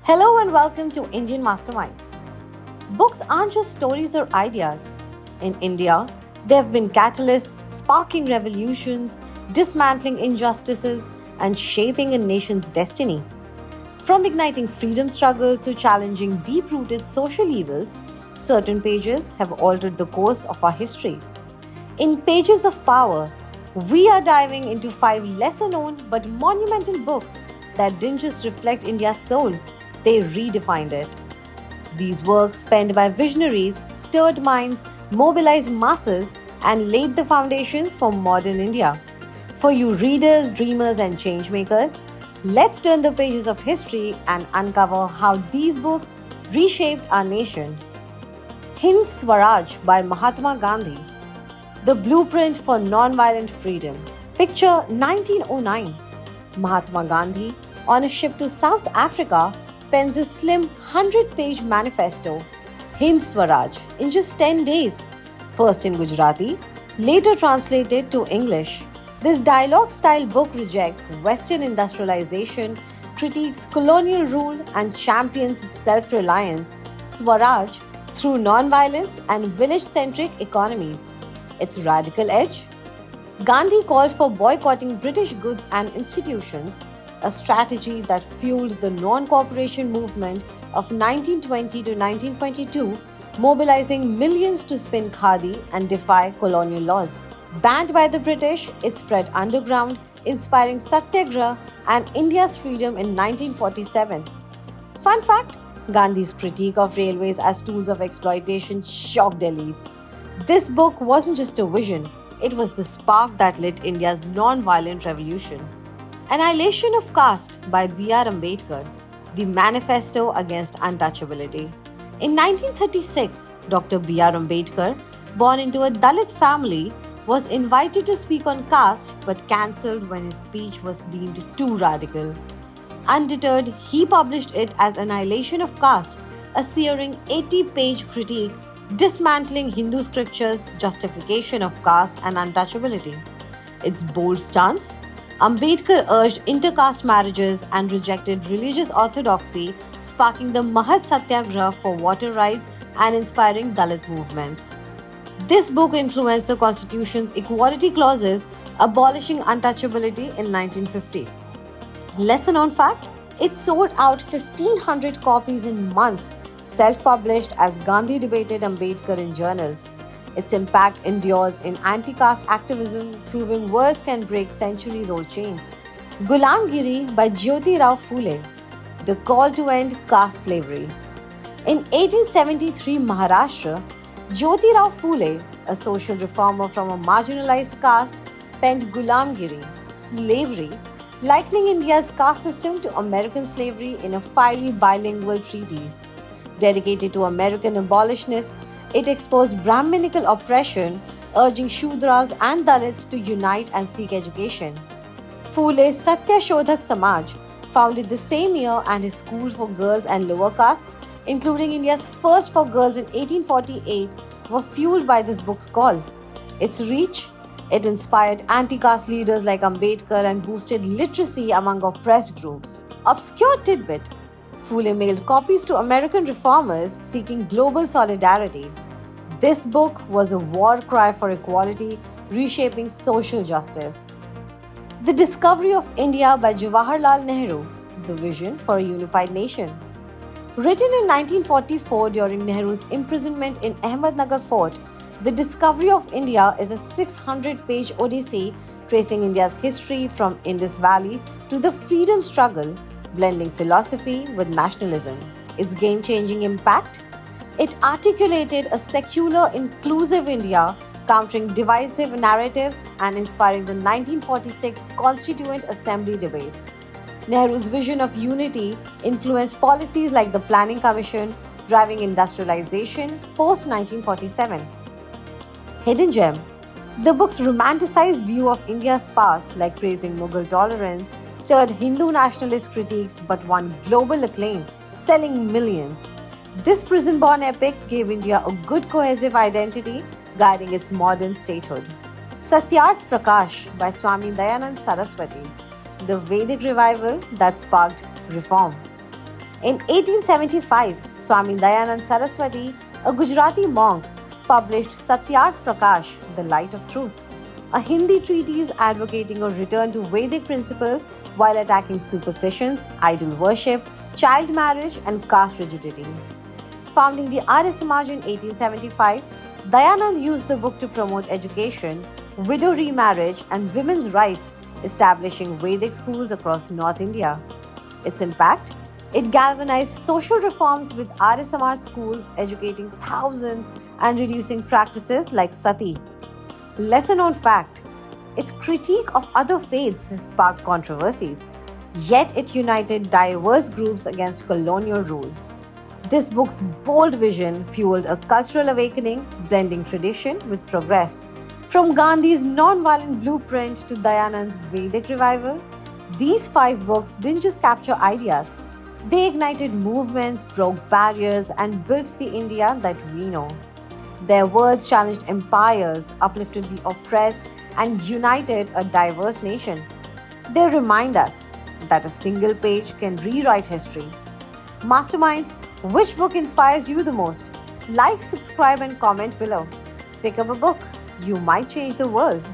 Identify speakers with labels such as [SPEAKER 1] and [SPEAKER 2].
[SPEAKER 1] Hello and welcome to Indian Masterminds. Books aren't just stories or ideas. In India, they have been catalysts sparking revolutions, dismantling injustices, and shaping a nation's destiny. From igniting freedom struggles to challenging deep rooted social evils, certain pages have altered the course of our history. In Pages of Power, we are diving into five lesser known but monumental books that didn't just reflect India's soul, they redefined it. These works, penned by visionaries, stirred minds, mobilized masses, and laid the foundations for modern India. For you readers, dreamers, and changemakers, let's turn the pages of history and uncover how these books reshaped our nation. Hind Swaraj by Mahatma Gandhi, the blueprint for nonviolent freedom. Picture 1909. Mahatma Gandhi, on a ship to South Africa, pens a slim 100-page manifesto, Hind Swaraj, in just 10 days, first in Gujarati, later translated to English. This dialogue-style book rejects Western industrialization, critiques colonial rule, and champions self-reliance, Swaraj, through non-violence and village-centric economies. Its radical edge? Gandhi called for boycotting British goods and institutions, a strategy that fueled the non-cooperation movement of 1920 to 1922, mobilizing millions to spin khadi and defy colonial laws. Banned by the British, it spread underground, inspiring Satyagraha and India's freedom in 1947. Fun fact: Gandhi's critique of railways as tools of exploitation shocked elites. This book wasn't just a vision, it was the spark that lit India's non-violent revolution. Annihilation of Caste by B.R. Ambedkar, the Manifesto Against Untouchability. In 1936, Dr. B.R. Ambedkar, born into a Dalit family, was invited to speak on caste but cancelled when his speech was deemed too radical. Undeterred, he published it as Annihilation of Caste, a searing 80-page critique dismantling Hindu scriptures' justification of caste and untouchability. Its bold stance? Ambedkar urged intercaste marriages and rejected religious orthodoxy, sparking the Mahat Satyagraha for water rights and inspiring Dalit movements. This book influenced the Constitution's equality clauses, abolishing untouchability in 1950. Lesser known fact? It sold out 1,500 copies in months, self-published as Gandhi debated Ambedkar in journals. Its impact endures in anti-caste activism, proving words can break centuries-old chains. Gulamgiri by Jyoti Rao Phule, the call to end caste slavery. In 1873 Maharashtra, Jyoti Rao Phule, a social reformer from a marginalized caste, penned Gulamgiri, slavery, likening India's caste system to American slavery in a fiery bilingual treatise. Dedicated to American abolitionists, it exposed Brahminical oppression, urging Shudras and Dalits to unite and seek education. Phule's Satya Shodhak Samaj, founded the same year, and his school for girls and lower castes, including India's first for girls in 1848, were fueled by this book's call. Its reach? It inspired anti-caste leaders like Ambedkar and boosted literacy among oppressed groups. Obscure tidbit: Phule mailed copies to American reformers seeking global solidarity. This book was a war cry for equality, reshaping social justice. The Discovery of India by Jawaharlal Nehru, the vision for a unified nation. Written in 1944 during Nehru's imprisonment in Ahmednagar Fort, The Discovery of India is a 600-page odyssey tracing India's history from Indus Valley to the freedom struggle, blending philosophy with nationalism. Its game-changing impact? It articulated a secular, inclusive India, countering divisive narratives and inspiring the 1946 Constituent Assembly debates. Nehru's vision of unity influenced policies like the Planning Commission, driving industrialization post-1947. Hidden Gem. The book's romanticized view of India's past, like praising Mughal tolerance, stirred Hindu nationalist critiques but won global acclaim, selling millions. This prison-born epic gave India a good cohesive identity, guiding its modern statehood. Satyarth Prakash by Swami Dayanand Saraswati, the Vedic revival that sparked reform. In 1875, Swami Dayanand Saraswati, a Gujarati monk, published Satyarth Prakash, The Light of Truth, a Hindi treatise advocating a return to Vedic principles while attacking superstitions, idol worship, child marriage, and caste rigidity. Founding the Arya Samaj in 1875, Dayanand used the book to promote education, widow remarriage, and women's rights, establishing Vedic schools across North India. Its impact? It galvanized social reforms with Arya Samaj schools educating thousands and reducing practices like sati. Lesser known fact, its critique of other faiths sparked controversies, yet it united diverse groups against colonial rule. This book's bold vision fueled a cultural awakening, blending tradition with progress. From Gandhi's non-violent blueprint to Dayanand's Vedic revival, these 5 books didn't just capture ideas, they ignited movements, broke barriers, and built the India that we know. Their words challenged empires, uplifted the oppressed, and united a diverse nation. They remind us that a single page can rewrite history. Masterminds, which book inspires you the most? Like, subscribe, and comment below. Pick up a book. You might change the world.